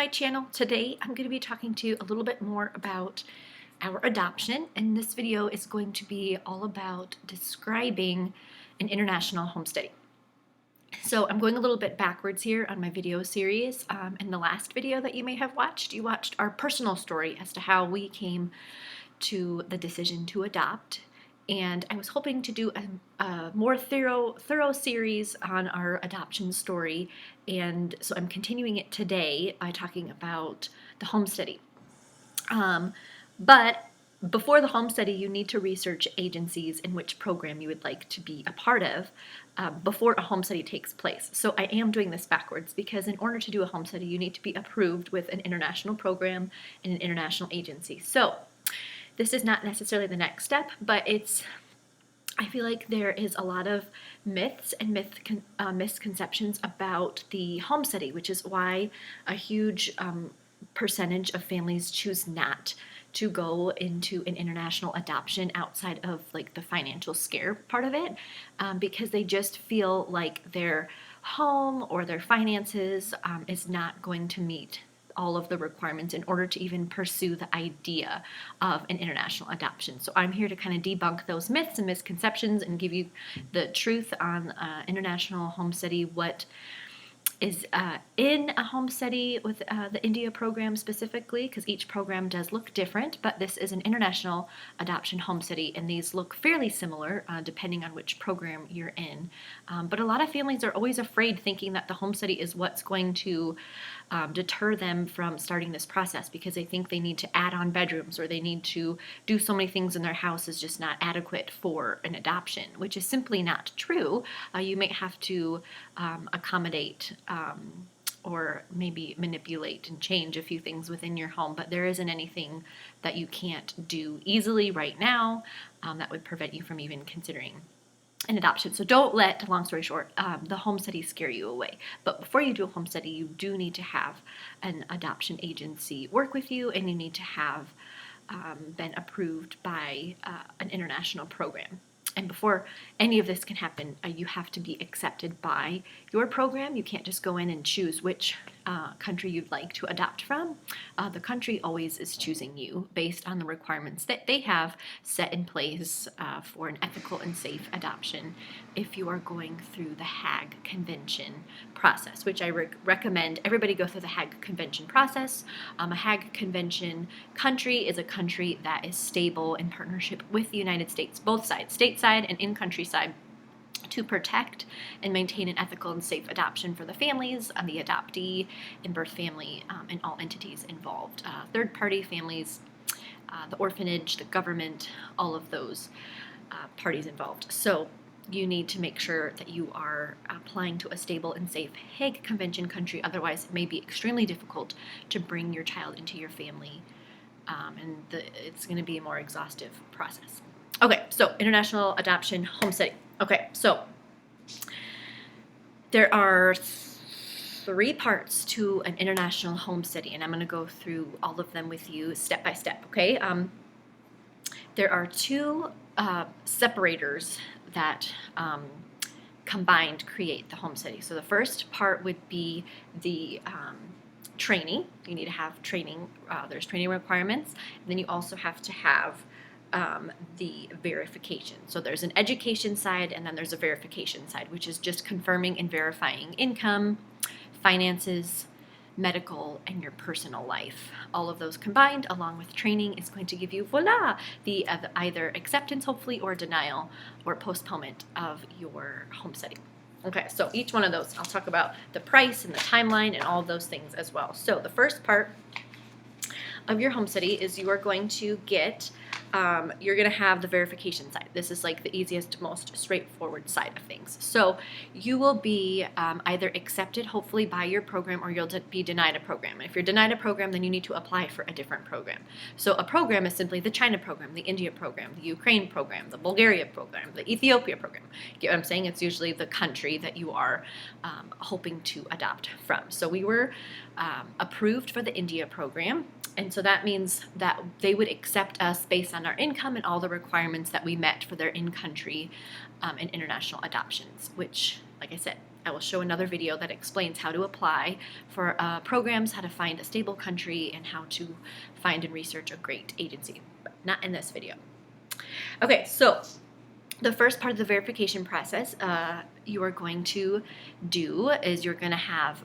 my channel. Today I'm going to be talking to you a little bit more about our adoption, and this video is going to be all about describing an international homesteading. So I'm going a little bit backwards here on my video series. In the last video that you may have watched, you watched our personal story as to how we came to the decision to adopt. And I was hoping to do a more thorough series on our adoption story, and so I'm continuing it today by talking about the homesteading. But before the homesteading, you need to research agencies in which program you would like to be a part of before a homesteading takes place. So I am doing this backwards because in order to do a homesteading, you need to be approved with an international program and an international agency. So this is not necessarily the next step, but I feel like there is a lot of myths and misconceptions about the homesteading, which is why a huge percentage of families choose not to go into an international adoption outside of like the financial scare part of it, because they just feel like their home or their finances is not going to meet all of the requirements in order to even pursue the idea of an international adoption. So I'm here to kind of debunk those myths and misconceptions and give you the truth on international homesteading, what is in a homesteading with the India program specifically, because each program does look different, but this is an international adoption homesteading, and these look fairly similar depending on which program you're in. But a lot of families are always afraid, thinking that the homesteading is what's going to deter them from starting this process, because they think they need to add on bedrooms or they need to do so many things in their house is just not adequate for an adoption, which is simply not true. You may have to accommodate or maybe manipulate and change a few things within your home, but there isn't anything that you can't do easily right now that would prevent you from even considering an adoption. So don't let, long story short, the homesteading scare you away. But before you do a homesteading, you do need to have an adoption agency work with you, and you need to have been approved by an international program. And before any of this can happen, you have to be accepted by your program. You can't just go in and choose which country you'd like to adopt from. The country always is choosing you based on the requirements that they have set in place for an ethical and safe adoption if you are going through the Hague Convention process, which I recommend everybody go through the Hague Convention process. A Hague Convention country is a country that is stable in partnership with the United States, both sides, stateside and in-country side, to protect and maintain an ethical and safe adoption for the families, the adoptee and birth family, and all entities involved. Third-party families, the orphanage, the government, all of those parties involved. So you need to make sure that you are applying to a stable and safe Hague Convention country. Otherwise, it may be extremely difficult to bring your child into your family, and it's going to be a more exhaustive process. Okay, so international adoption homesteading. Okay, so there are 3 parts to an international homesteading, and I'm going to go through all of them with you step by step, okay? There are 2 separators that combined create the homesteading. So the first part would be the training. You need to have training. There's training requirements, and then you also have to have the verification. So there's an education side, and then there's a verification side, which is just confirming and verifying income, finances, medical, and your personal life. All of those combined, along with training, is going to give you, voila, the either acceptance, hopefully, or denial or postponement of your homesteading. Okay, so each one of those, I'll talk about the price and the timeline and all of those things as well. So the first part of your homesteading is you are going to get you're going to have the verification side. This is like the easiest, most straightforward side of things. So you will be either accepted, hopefully, by your program, or you'll be denied a program. And if you're denied a program, then you need to apply for a different program. So a program is simply the China program, the India program, the Ukraine program, the Bulgaria program, the Ethiopia program. Get what I'm saying? It's usually the country that you are hoping to adopt from. So we were approved for the India program. And so that means that they would accept us based on our income and all the requirements that we met for their in-country and international adoptions, which, like I said, I will show another video that explains how to apply for programs, how to find a stable country, and how to find and research a great agency, but not in this video. Okay, so the first part of the verification process you are going to do is you're going to have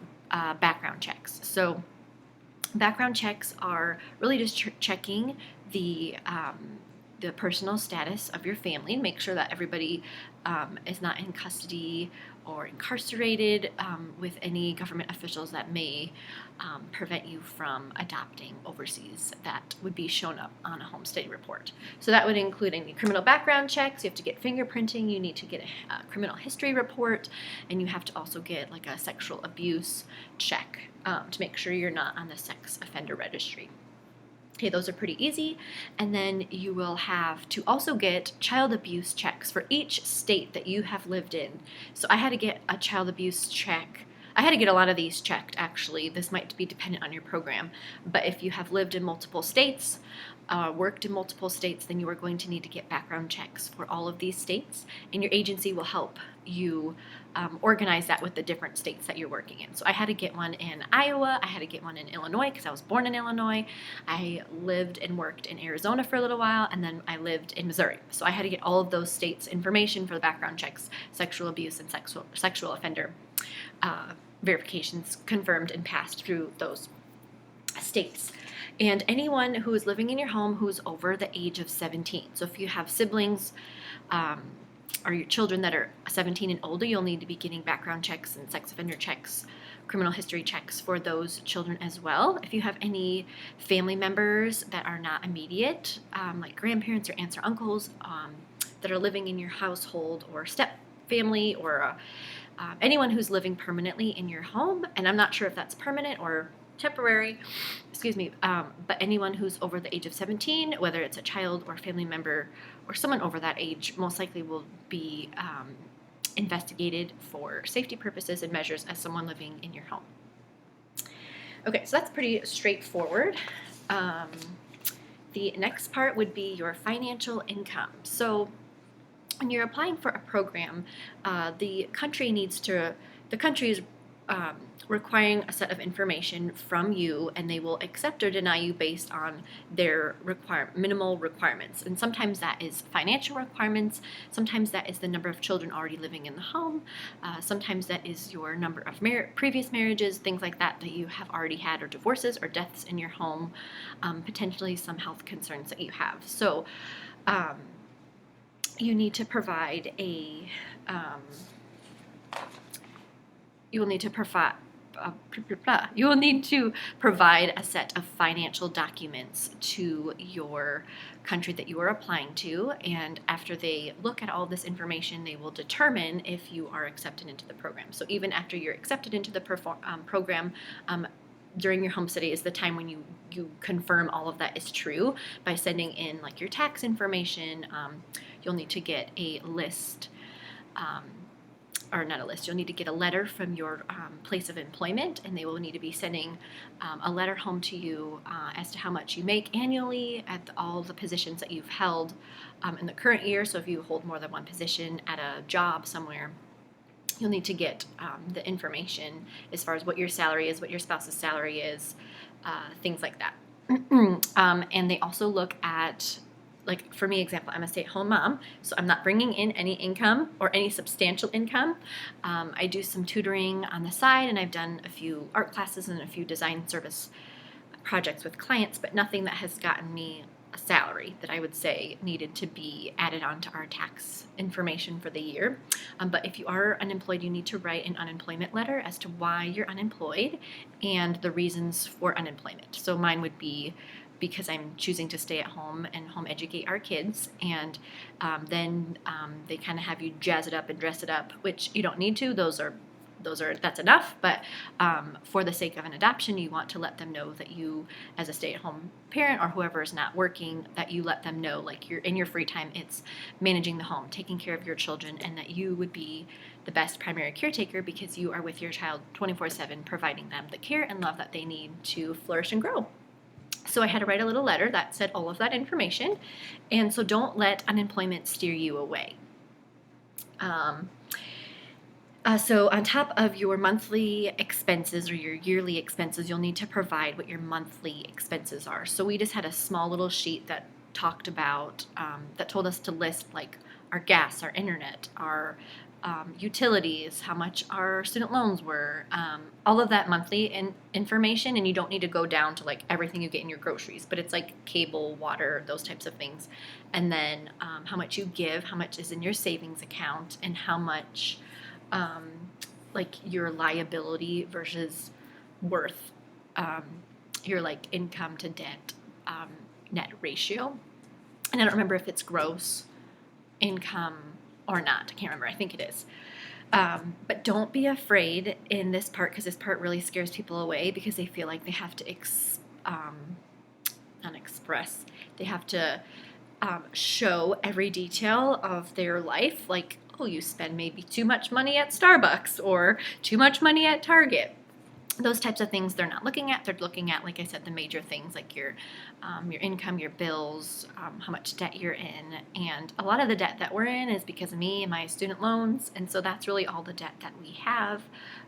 background checks. So background checks are really just checking the personal status of your family and make sure that everybody is not in custody or incarcerated with any government officials that may prevent you from adopting overseas. That would be shown up on a home study report. So that would include any criminal background checks. You have to get fingerprinting. You need to get a criminal history report, and you have to also get like a sexual abuse check to make sure you're not on the sex offender registry. Okay, those are pretty easy. And then you will have to also get child abuse checks for each state that you have lived in. So I had to get a child abuse check. I had to get a lot of these checked, actually. This might be dependent on your program. But if you have lived in multiple states, worked in multiple states, then you are going to need to get background checks for all of these states. And your agency will help you organize that with the different states that you're working in. So I had to get one in Iowa. I had to get one in Illinois because I was born in Illinois. I lived and worked in Arizona for a little while, and then I lived in Missouri. So I had to get all of those states' information for the background checks, sexual abuse, and sexual offender verifications confirmed and passed through those states. And anyone who is living in your home who is over the age of 17. So if you have siblings or your children that are 17 and older, you'll need to be getting background checks and sex offender checks, criminal history checks for those children as well. If you have any family members that are not immediate, like grandparents or aunts or uncles that are living in your household, or step family, or anyone who's living permanently in your home, and I'm not sure if that's permanent or temporary, but anyone who's over the age of 17, whether it's a child or family member or someone over that age, most likely will be investigated for safety purposes and measures as someone living in your home. Okay, so that's pretty straightforward. The next part would be your financial income. So when you're applying for a program, the country is requiring a set of information from you, and they will accept or deny you based on their minimal requirements. And sometimes that is financial requirements, sometimes that is the number of children already living in the home, sometimes that is your number of previous marriages, things like that you have already had, or divorces or deaths in your home, potentially some health concerns that you have. So you need to provide you will need to provide a set of financial documents to your country that you are applying to, and after they look at all this information, they will determine if you are accepted into the program. So even after you're accepted into the program, during your home study is the time when you confirm all of that is true by sending in like your tax information. You'll need to get a list, or not a list, you'll need to get a letter from your place of employment, and they will need to be sending a letter home to you as to how much you make annually at all the positions that you've held in the current year. So if you hold more than one position at a job somewhere, you'll need to get the information as far as what your salary is, what your spouse's salary is, things like that. And they also look at, like for me, example, I'm a stay-at-home mom, so I'm not bringing in any income or any substantial income. I do some tutoring on the side, and I've done a few art classes and a few design service projects with clients, but nothing that has gotten me a salary that I would say needed to be added onto our tax information for the year. But if you are unemployed, you need to write an unemployment letter as to why you're unemployed and the reasons for unemployment. So mine would be because I'm choosing to stay at home and home educate our kids, and then they kind of have you jazz it up and dress it up, which you don't need to. That's enough, but for the sake of an adoption, you want to let them know that you, as a stay-at-home parent or whoever is not working, that you let them know, like, you're in your free time, it's managing the home, taking care of your children, and that you would be the best primary caretaker because you are with your child 24/7, providing them the care and love that they need to flourish and grow. So I had to write a little letter that said all of that information, and so don't let unemployment steer you away. So on top of your monthly expenses or your yearly expenses, you'll need to provide what your monthly expenses are. So we just had a small little sheet that talked about, that told us to list like our gas, our internet, our utilities, how much our student loans were, all of that monthly information. And you don't need to go down to like everything you get in your groceries, but it's like cable, water, those types of things. And then how much you give, how much is in your savings account, and how much um, like your liability versus worth, um, your like income to debt net ratio. And I don't remember if it's gross income or not. I can't remember. I think it is. But don't be afraid in this part, because this part really scares people away because they feel like they have to not express, they have to show every detail of their life. Like, oh, you spend maybe too much money at Starbucks or too much money at Target. Those types of things they're not looking at. They're looking at, like I said, the major things like your income, your bills, how much debt you're in. And a lot of the debt that we're in is because of me and my student loans. And so that's really all the debt that we have.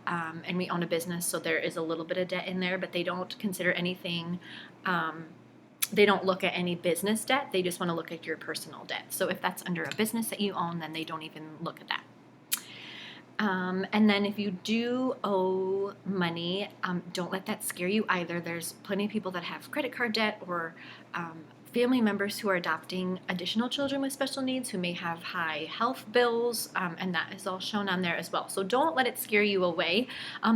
And we own a business, so there is a little bit of debt in there, but they don't consider anything. They don't look at any business debt. They just want to look at your personal debt. So if that's under a business that you own, then they don't even look at that. And then if you do owe money, don't let that scare you either. There's plenty of people that have credit card debt, or family members who are adopting additional children with special needs who may have high health bills, and that is all shown on there as well. So don't let it scare you away.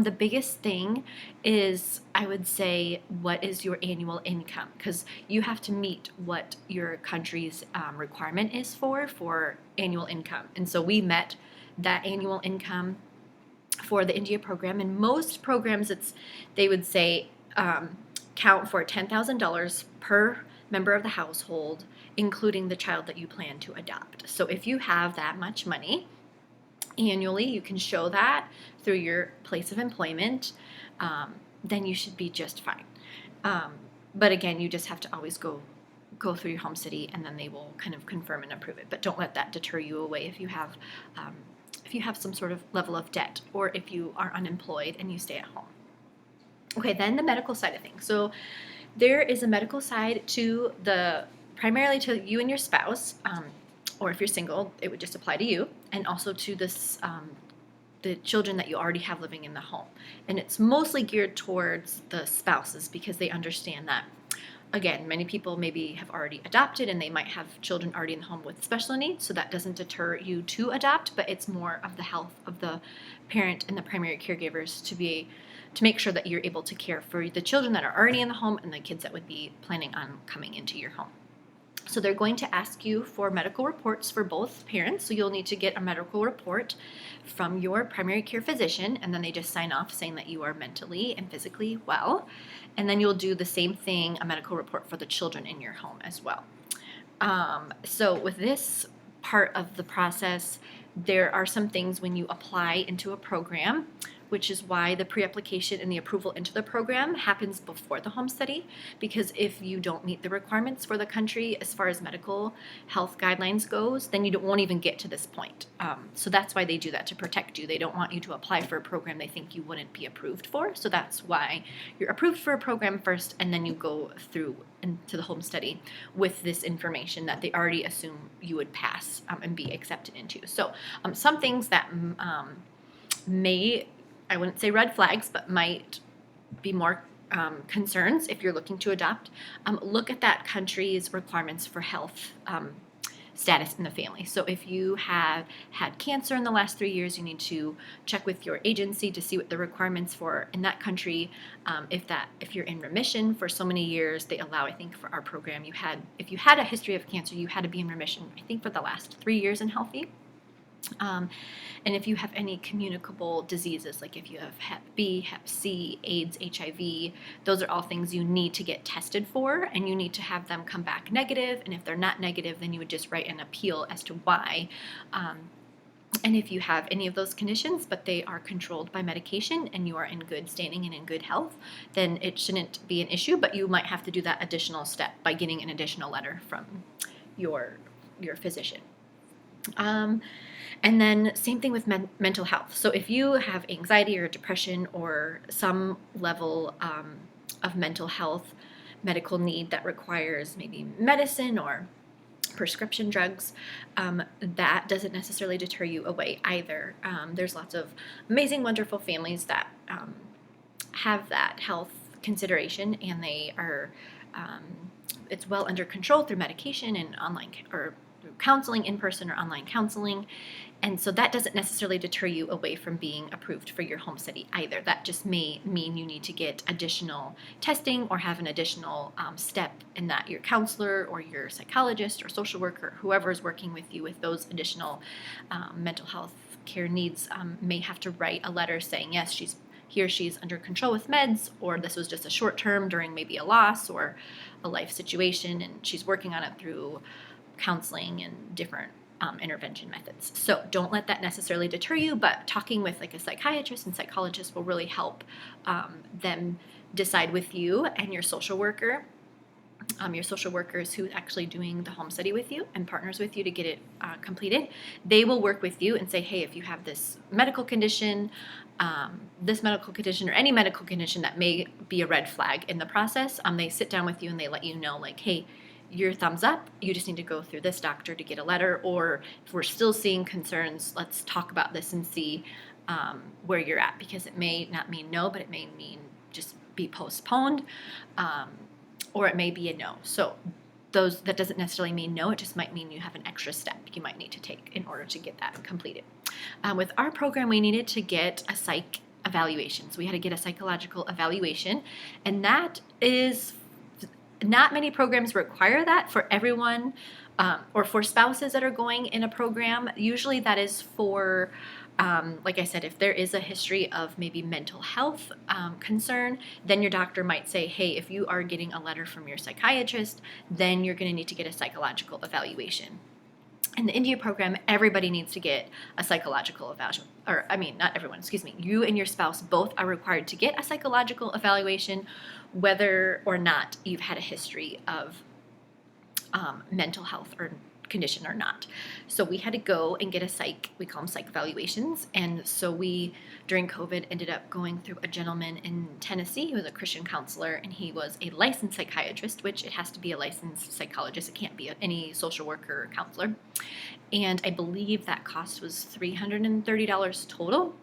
The biggest thing is, I would say, what is your annual income? Because you have to meet what your country's requirement is for annual income. And so we met that annual income for the India program. And most programs, they would say count for $10,000 per member of the household, including the child that you plan to adopt. So if you have that much money annually, you can show that through your place of employment, then you should be just fine. But again, you just have to always go through your home city, and then they will kind of confirm and approve it. But don't let that deter you away if you have some sort of level of debt, or if you are unemployed and you stay at home. Okay, then the medical side of things. So there is a medical side to primarily to you and your spouse, or if you're single, it would just apply to you, and also to the children that you already have living in the home. And it's mostly geared towards the spouses, because they understand that, again, many people maybe have already adopted and they might have children already in the home with special needs, so that doesn't deter you to adopt, but it's more of the health of the parent and the primary caregivers to make sure that you're able to care for the children that are already in the home and the kids that would be planning on coming into your home. So they're going to ask you for medical reports for both parents. So you'll need to get a medical report from your primary care physician, and then they just sign off saying that you are mentally and physically well. And then you'll do the same thing, a medical report for the children in your home as well. So with this part of the process, there are some things when you apply into a program, which is why the pre-application and the approval into the program happens before the home study, because if you don't meet the requirements for the country as far as medical health guidelines goes, then you won't even get to this point. So that's why they do that, to protect you. They don't want you to apply for a program they think you wouldn't be approved for. So that's why you're approved for a program first, and then you go through into the home study with this information that they already assume you would pass and be accepted into. So some things that I wouldn't say red flags, but might be more concerns if you're looking to adopt. Look at that country's requirements for health status in the family. So if you have had cancer in the last 3 years, you need to check with your agency to see what the requirements for in that country. If you're in remission for so many years, they allow, I think for our program, if you had a history of cancer, you had to be in remission, I think for the last 3 years and healthy. And if you have any communicable diseases, like if you have Hep B, Hep C, AIDS, HIV, those are all things you need to get tested for, and you need to have them come back negative. And if they're not negative, then you would just write an appeal as to why. And if you have any of those conditions, but they are controlled by medication and you are in good standing and in good health, then it shouldn't be an issue, but you might have to do that additional step by getting an additional letter from your physician. Um, and then same thing with mental health. So if you have anxiety or depression or some level of mental health medical need that requires maybe medicine or prescription drugs, that doesn't necessarily deter you away either. There's lots of amazing, wonderful families that have that health consideration, and they are it's well under control through medication and online or through counseling, in person or online counseling. And so that doesn't necessarily deter you away from being approved for your home study either. That just may mean you need to get additional testing or have an additional step in that your counselor or your psychologist or social worker, whoever is working with you with those additional mental health care needs, may have to write a letter saying, yes, he or she's under control with meds, or this was just a short term during maybe a loss or a life situation, and she's working on it through counseling and different intervention methods. So don't let that necessarily deter you, but talking with like a psychiatrist and psychologist will really help them decide with you and your social worker. Your social worker is who's actually doing the home study with you and partners with you to get it completed. They will work with you and say, hey, if you have this medical condition, or any medical condition that may be a red flag in the process, they sit down with you and they let you know, like, hey, your thumbs up, you just need to go through this doctor to get a letter, or if we're still seeing concerns, let's talk about this and see where you're at, because it may not mean no, but it may mean just be postponed, or it may be a no. So that doesn't necessarily mean no, it just might mean you have an extra step you might need to take in order to get that completed. With our program, we needed to get a psych evaluation. So we had to get a psychological evaluation, and that is not many programs require that for everyone, or for spouses that are going in a program. Usually that is for, like I said, if there is a history of maybe mental health concern, then your doctor might say, hey, if you are getting a letter from your psychiatrist, then you're going to need to get a psychological evaluation. In the India program, everybody needs to get a psychological evaluation, not everyone, excuse me. You and your spouse both are required to get a psychological evaluation, whether or not you've had a history of mental health or condition or not. So we had to go and get we call them psych evaluations. And so we, during COVID, ended up going through a gentleman in Tennessee who was a Christian counselor, and he was a licensed psychiatrist, which it has to be a licensed psychologist. It can't be any social worker or counselor. And I believe that cost was $330 total.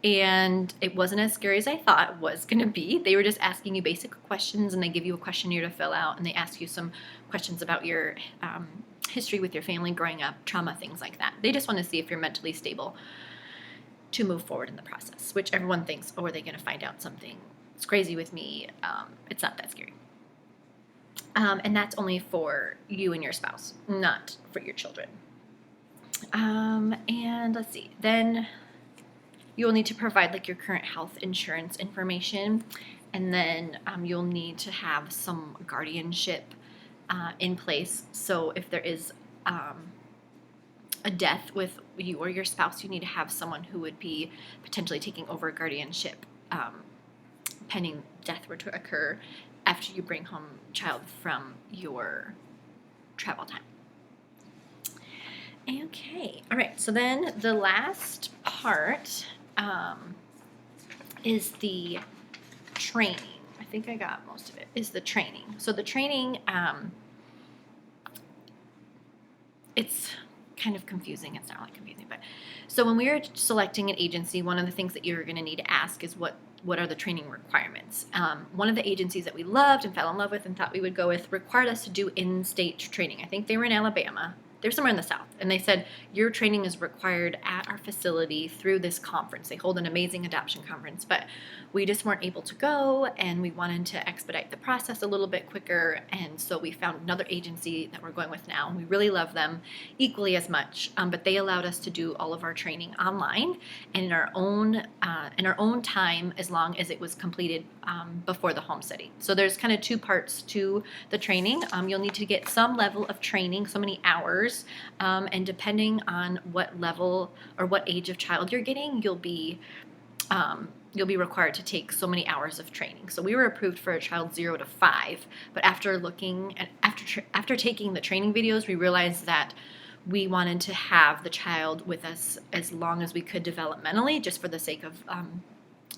And it wasn't as scary as I thought it was going to be. They were just asking you basic questions, and they give you a questionnaire to fill out, and they ask you some questions about your history with your family growing up, trauma, things like that. They just want to see if you're mentally stable to move forward in the process, which everyone thinks, oh, are they going to find out something that's crazy with me? It's not that scary. And that's only for you and your spouse, not for your children. And let's see, then you'll need to provide like your current health insurance information, and then you'll need to have some guardianship in place. So if there is a death with you or your spouse, you need to have someone who would be potentially taking over guardianship pending death were to occur after you bring home child from your travel time. Okay, all right, so then the last part is the training. I think I got most of it, is the training. So the training, it's kind of confusing. It's not really confusing, but so when we were selecting an agency, one of the things that you're going to need to ask is what are the training requirements. One of the agencies that we loved and fell in love with and thought we would go with required us to do in-state training. I think they were in Alabama. They're somewhere in the South. And they said, your training is required at our facility through this conference. They hold an amazing adoption conference, but we just weren't able to go, and we wanted to expedite the process a little bit quicker. And so we found another agency that we're going with now. We really love them equally as much, but they allowed us to do all of our training online and in our own time, as long as it was completed before the home study. So there's kind of two parts to the training. You'll need to get some level of training, so many hours, and depending on what level or what age of child you're getting, you'll be required to take so many hours of training. So we were approved for a child 0 to 5, but after looking at after taking the training videos, we realized that we wanted to have the child with us as long as we could developmentally, just for the sake of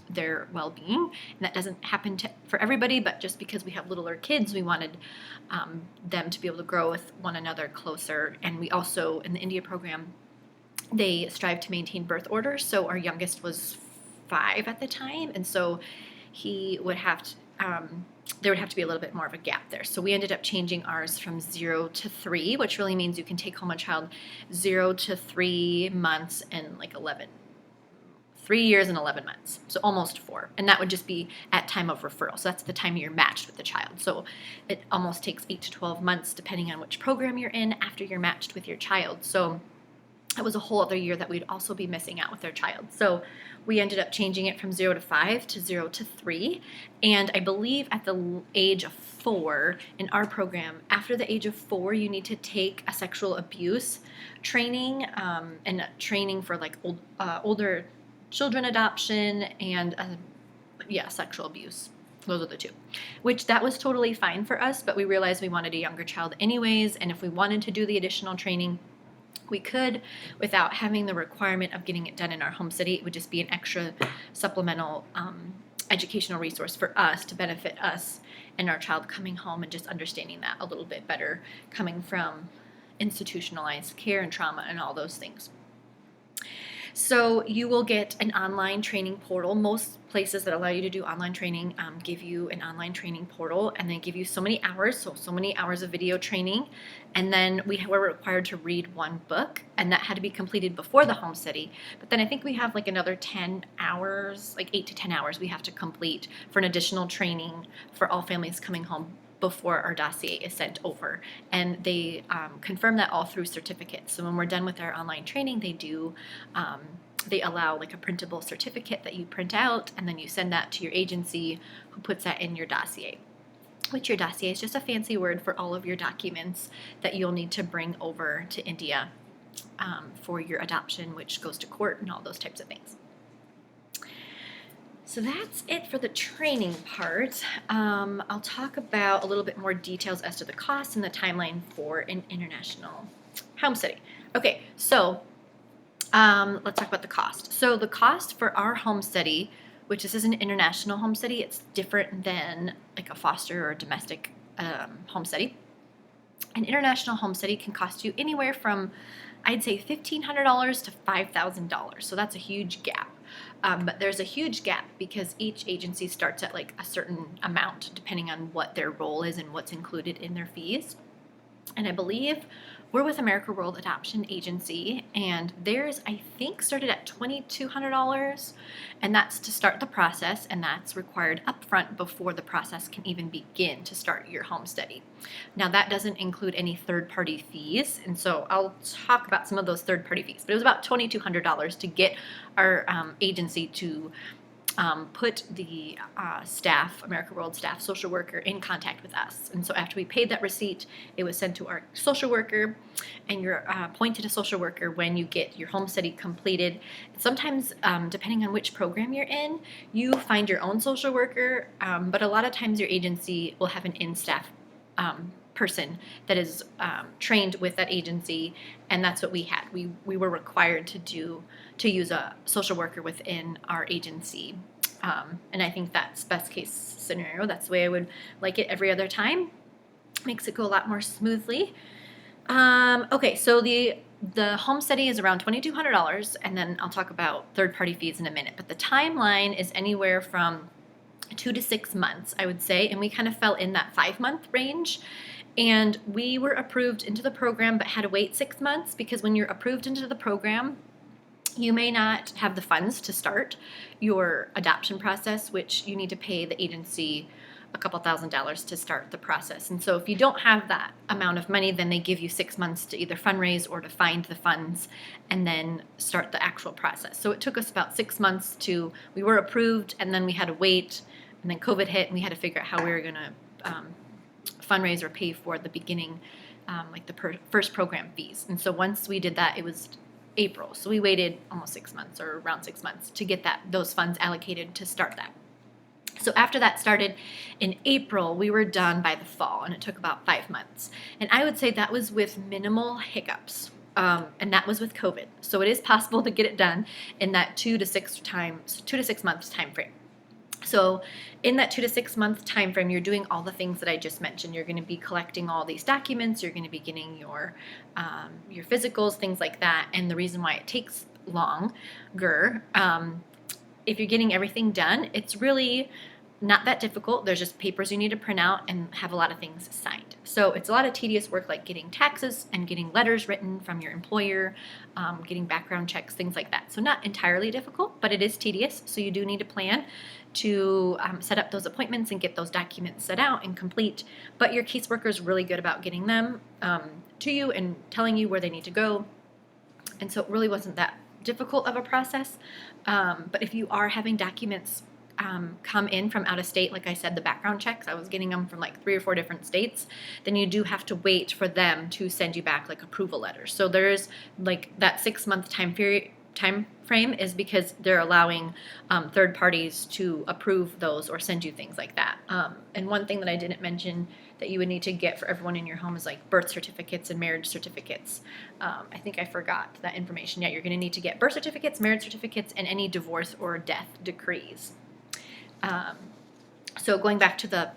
their well-being. And that doesn't happen for everybody, but just because we have littler kids, we wanted them to be able to grow with one another closer. And we also, in the India program, they strive to maintain birth orders. So our youngest was 5 at the time, and so he would have to, there would have to be a little bit more of a gap there. So we ended up changing ours from 0 to 3, which really means you can take home a child 0 to 3 months and like 3 years and 11 months, so almost 4. And that would just be at time of referral. So that's the time you're matched with the child. So it almost takes 8 to 12 months, depending on which program you're in, after you're matched with your child. So it was a whole other year that we'd also be missing out with their child. So we ended up changing it from 0 to 5 to 0 to 3. And I believe at the age of 4 in our program, after the age of 4, you need to take a sexual abuse training and training for like older children adoption and sexual abuse. Those are the 2, which that was totally fine for us, but we realized we wanted a younger child anyways, and if we wanted to do the additional training, we could without having the requirement of getting it done in our home city. It would just be an extra supplemental educational resource for us to benefit us and our child coming home and just understanding that a little bit better, coming from institutionalized care and trauma and all those things. So you will get an online training portal. Most places that allow you to do online training give you an online training portal, and they give you so many hours, so many hours of video training. And then we were required to read 1 book, and that had to be completed before the home study. But then I think we have like another 10 hours, like 8 to 10 hours we have to complete for an additional training for all families coming home before our dossier is sent over. And they confirm that all through certificates. So when we're done with our online training, they allow like a printable certificate that you print out, and then you send that to your agency, who puts that in your dossier. Which your dossier is just a fancy word for all of your documents that you'll need to bring over to India for your adoption, which goes to court and all those types of things. So that's it for the training part. I'll talk about a little bit more details as to the cost and the timeline for an international home study. Okay, so let's talk about the cost. So the cost for our home study, which this is an international home study, it's different than like a foster or domestic home study. An international home study can cost you anywhere from, I'd say, $1,500 to $5,000. So that's a huge gap. But there's a huge gap because each agency starts at like a certain amount depending on what their role is and what's included in their fees. And I believe we're with America World Adoption Agency, and theirs, I think, started at $2,200, and that's to start the process, and that's required upfront before the process can even begin to start your home study. Now, that doesn't include any third-party fees, and so I'll talk about some of those third-party fees, but it was about $2,200 to get our agency to put the staff, America World staff, social worker in contact with us. And so after we paid that receipt, it was sent to our social worker, and you're appointed a social worker when you get your home study completed. Sometimes, depending on which program you're in, you find your own social worker, but a lot of times your agency will have an in-staff person that is trained with that agency, and that's what we had. We were required to use a social worker within our agency, and I think that's best case scenario. That's the way I would like it every other time. Makes it go a lot more smoothly. Okay, so the home study is around $2,200, and then I'll talk about third-party fees in a minute. But the timeline is anywhere from 2 to 6 months, I would say, and we kind of fell in that 5-month range. And we were approved into the program but had to wait 6 months, because when you're approved into the program, you may not have the funds to start your adoption process, which you need to pay the agency a couple $1,000s to start the process. And so if you don't have that amount of money, then they give you 6 months to either fundraise or to find the funds and then start the actual process. So it took us about 6 months we were approved, and then we had to wait, and then COVID hit, and we had to figure out how we were going to fundraise or pay for the beginning, like the first program fees. And so once we did that, it was April. So we waited almost 6 months, or around 6 months, to get those funds allocated to start that. So after that started in April, we were done by the fall, and it took about 5 months. And I would say that was with minimal hiccups. and that was with COVID. So it is possible to get it done in that 2 to 6 months time frame. So in that 2 to 6 month time frame, you're doing all the things that I just mentioned. You're going to be collecting all these documents. You're going to be getting your physicals, things like that. And the reason why it takes longer, if you're getting everything done, it's really not that difficult. There's just papers you need to print out and have a lot of things signed. So it's a lot of tedious work, like getting taxes and getting letters written from your employer, getting background checks, things like that. So not entirely difficult, but it is tedious. So you do need a plan to set up those appointments and get those documents set out and complete. But your caseworker is really good about getting them to you and telling you where they need to go. And so it really wasn't that difficult of a process. But if you are having documents come in from out of state, like I said, the background checks, I was getting them from like 3 or 4 different states, then you do have to wait for them to send you back like approval letters. So there's like that 6-month time frame is because they're allowing third parties to approve those or send you things like that. And one thing that I didn't mention that you would need to get for everyone in your home is like birth certificates and marriage certificates. I think I forgot that information. Yeah, you're going to need to get birth certificates, marriage certificates, and any divorce or death decrees. So going back to the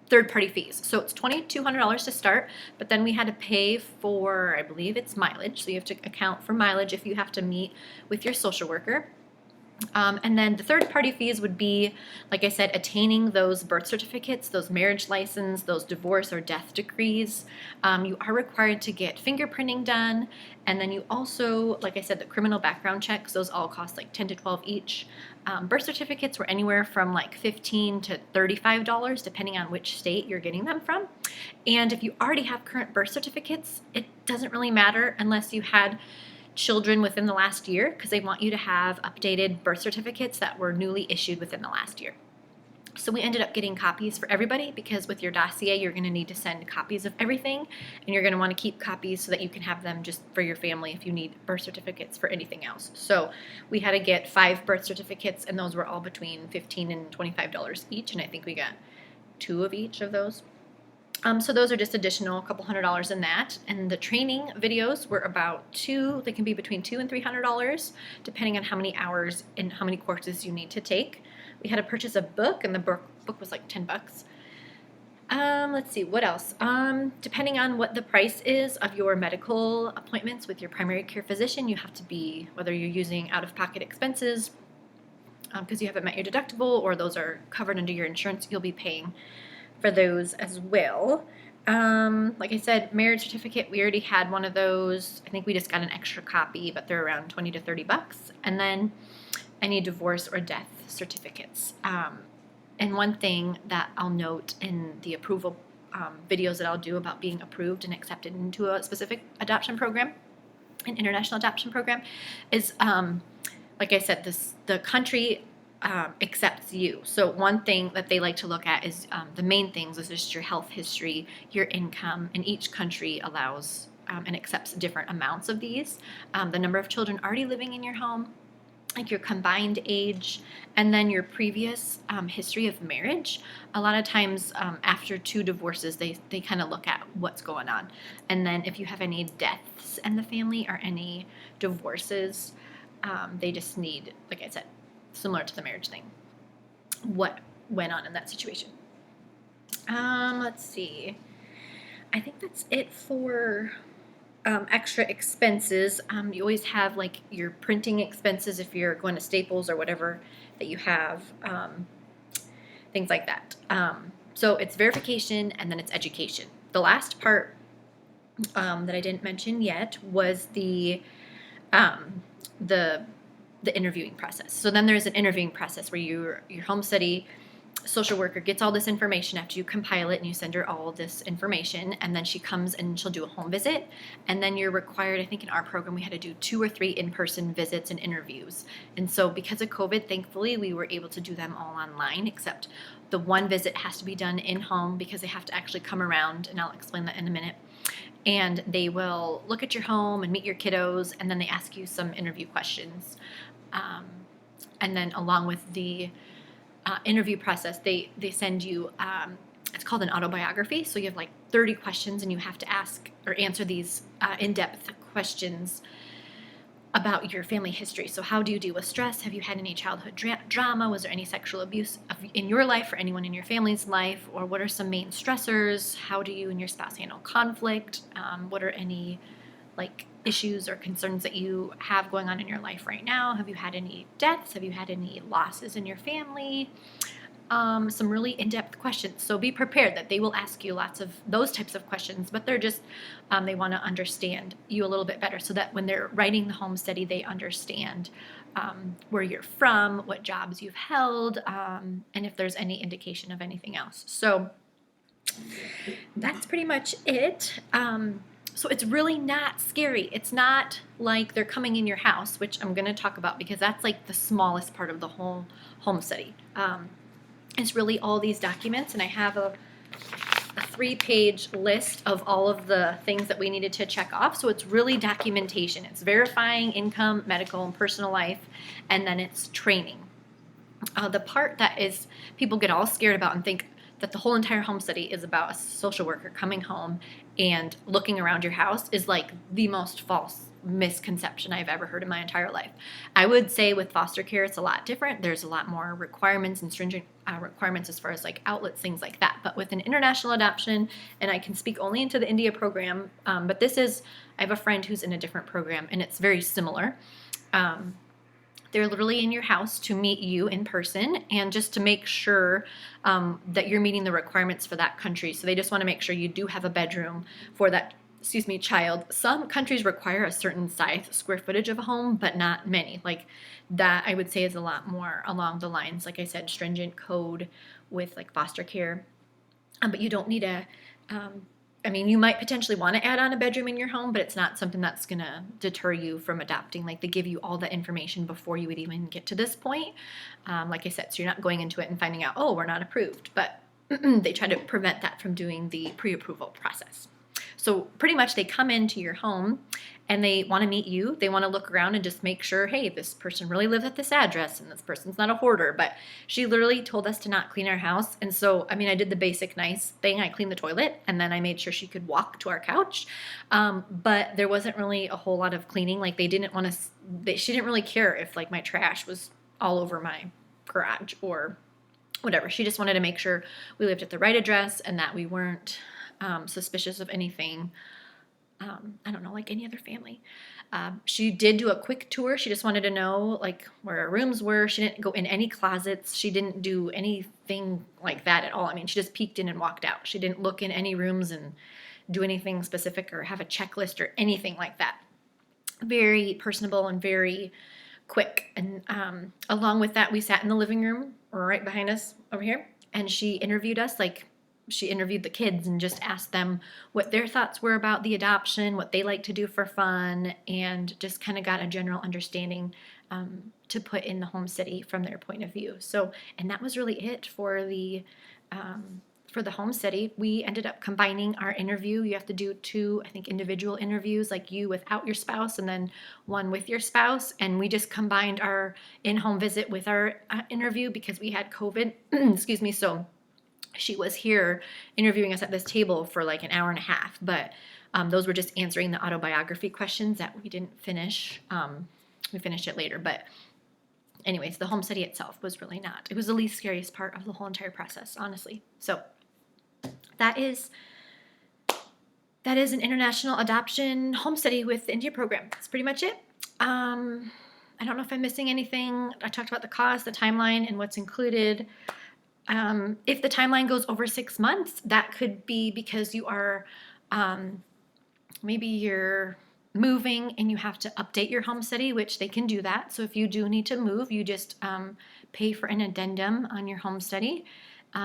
third-party fees. So it's $2,200 to start, but then we had to pay for, I believe it's mileage. So you have to account for mileage if you have to meet with your social worker. And then the third-party fees would be, like I said, attaining those birth certificates, those marriage license, those divorce or death decrees. You are required to get fingerprinting done. And then you also, like I said, the criminal background checks, those all cost like $10 to $12 each. Birth certificates were anywhere from like $15 to $35, depending on which state you're getting them from. And if you already have current birth certificates, it doesn't really matter unless you had children within the last year, because they want you to have updated birth certificates that were newly issued within the last year. So we ended up getting copies for everybody, because with your dossier, you're going to need to send copies of everything, and you're going to want to keep copies so that you can have them just for your family if you need birth certificates for anything else. So we had to get 5 birth certificates, and those were all between $15 and $25 each, and I think we got 2 of each of those. So those are just additional, a couple $100 in that. And the training videos were about they can be between $200 and $300, depending on how many hours and how many courses you need to take. We had to purchase a book, and the book was like $10. Let's see, what else? Depending on what the price is of your medical appointments with your primary care physician, you have to be, whether you're using out-of-pocket expenses, because you haven't met your deductible, or those are covered under your insurance, you'll be paying for those as well. Like I said, marriage certificate, we already had one of those. I think we just got an extra copy, but they're around $20 to $30. And then any divorce or death certificates. And one thing that I'll note in the approval videos that I'll do about being approved and accepted into a specific adoption program, an international adoption program, is, like I said, the country accepts you. So one thing that they like to look at is the main things is just your health history, your income, and each country allows and accepts different amounts of these. The number of children already living in your home, like your combined age, and then your previous history of marriage. A lot of times after 2 divorces, they kind of look at what's going on. And then if you have any deaths in the family or any divorces, they just need, like I said, similar to the marriage thing, what went on in that situation. Let's see. I think that's it for extra expenses. You always have like your printing expenses if you're going to Staples or whatever that you have, things like that. So it's verification, and then it's education. The last part that I didn't mention yet was the interviewing process. So then there's an interviewing process where your home study social worker gets all this information after you compile it, and you send her all this information, and then she comes and she'll do a home visit, and then you're required, I think in our program we had to do 2 or 3 in-person visits and interviews. And so because of COVID, thankfully we were able to do them all online, except the one visit has to be done in home because they have to actually come around, and I'll explain that in a minute. And they will look at your home and meet your kiddos, and then they ask you some interview questions. And then along with the interview process, they send you, it's called an autobiography. So you have like 30 questions, and you have to ask or answer these in-depth questions about your family history. So how do you deal with stress? Have you had any childhood drama? Was there any sexual abuse in your life or anyone in your family's life? Or what are some main stressors? How do you and your spouse handle conflict? What are any like issues or concerns that you have going on in your life right now? Have you had any deaths? Have you had any losses in your family? Some really in-depth questions. So be prepared that they will ask you lots of those types of questions, but they're just, they want to understand you a little bit better so that when they're writing the home study, they understand where you're from, what jobs you've held, and if there's any indication of anything else. So that's pretty much it. So it's really not scary. It's not like they're coming in your house, which I'm going to talk about because that's like the smallest part of the whole home study. It's really all these documents, and I have a 3-page list of all of the things that we needed to check off. So it's really documentation. It's verifying income, medical, and personal life, and then it's training. The part that is people get all scared about and think that the whole entire home study is about a social worker coming home and looking around your house is like the most false misconception I've ever heard in my entire life. I would say with foster care, it's a lot different. There's a lot more requirements and stringent requirements as far as like outlets, things like that. But with an international adoption, and I can speak only into the India program, but I have a friend who's in a different program and it's very similar. They're literally in your house to meet you in person and just to make sure that you're meeting the requirements for that country. So they just want to make sure you do have a bedroom for that child. Some countries require a certain size square footage of a home, but not many. Like that, I would say is a lot more along the lines, like I said, stringent code with like foster care. But you don't need you might potentially want to add on a bedroom in your home, but it's not something that's going to deter you from adopting. Like they give you all the information before you would even get to this point. Like I said, so you're not going into it and finding out, oh, we're not approved, but they try to prevent that from doing the pre-approval process. So pretty much they come into your home and they want to meet you. They want to look around and just make sure, hey, this person really lives at this address and this person's not a hoarder. But she literally told us to not clean our house. And so, I did the basic nice thing. I cleaned the toilet and then I made sure she could walk to our couch. But there wasn't really a whole lot of cleaning. Like she didn't really care if like my trash was all over my garage or whatever. She just wanted to make sure we lived at the right address and that we weren't suspicious of anything, like any other family. She did do a quick tour. She just wanted to know like where our rooms were. She didn't go in any closets. She didn't do anything like that at all. She just peeked in and walked out. She didn't look in any rooms and do anything specific or have a checklist or anything like that. Very personable and very quick. And along with that, we sat in the living room right behind us over here, and she interviewed us she interviewed the kids and just asked them what their thoughts were about the adoption, what they like to do for fun, and just kind of got a general understanding to put in the home study from their point of view. So, and that was really it for the home study. We ended up combining our interview. You have to do 2, I think, individual interviews, like you without your spouse and then one with your spouse. And we just combined our in-home visit with our interview because we had COVID. Excuse me. So she was here interviewing us at this table for like an hour and a half, but those were just answering the autobiography questions that we didn't finish. We finished it later, but anyways, the home study itself was really not. It was the least scariest part of the whole entire process, honestly. So that is an international adoption home study with the India program. That's pretty much it. I don't know if I'm missing anything. I talked about the cost, the timeline, and what's included. If the timeline goes over 6 months, that could be because you are, maybe you're moving and you have to update your home study, which they can do that. So if you do need to move, you just pay for an addendum on your home study,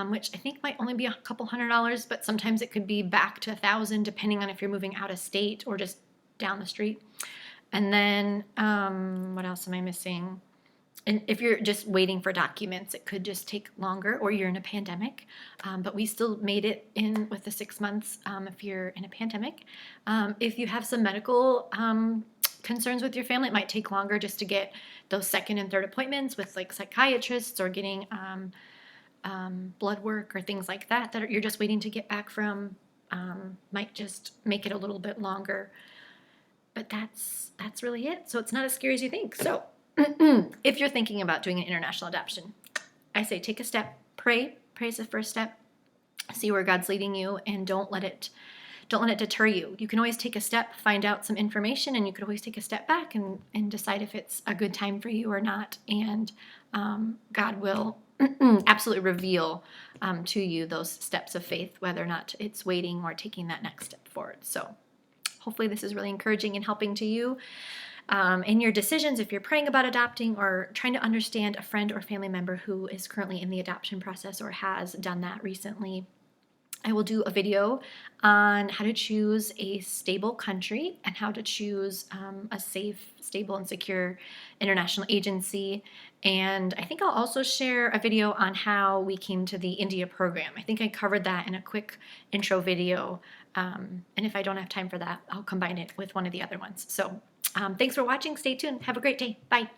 which I think might only be a couple $100, but sometimes it could be back to $1,000 depending on if you're moving out of state or just down the street. And then what else am I missing? And if you're just waiting for documents, it could just take longer, or you're in a pandemic. But we still made it in with the 6 months if you're in a pandemic. If you have some medical concerns with your family, it might take longer just to get those second and third appointments with like psychiatrists or getting blood work or things like that you're just waiting to get back from. Might just make it a little bit longer. but that's really it. So it's not as scary as you think. So if you're thinking about doing an international adoption, I say take a step, pray. Pray is the first step. See where God's leading you, and don't let it deter you. You can always take a step, find out some information, and you could always take a step back and decide if it's a good time for you or not. And God will absolutely reveal to you those steps of faith, whether or not it's waiting or taking that next step forward. So hopefully this is really encouraging and helping to you in your decisions if you're praying about adopting or trying to understand a friend or family member who is currently in the adoption process or has done that recently. I will do a video on how to choose a stable country and how to choose a safe, stable, and secure international agency. And I think I'll also share a video on how we came to the India program. I think I covered that in a quick intro video. And if I don't have time for that, I'll combine it with one of the other ones. So thanks for watching. Stay tuned. Have a great day. Bye.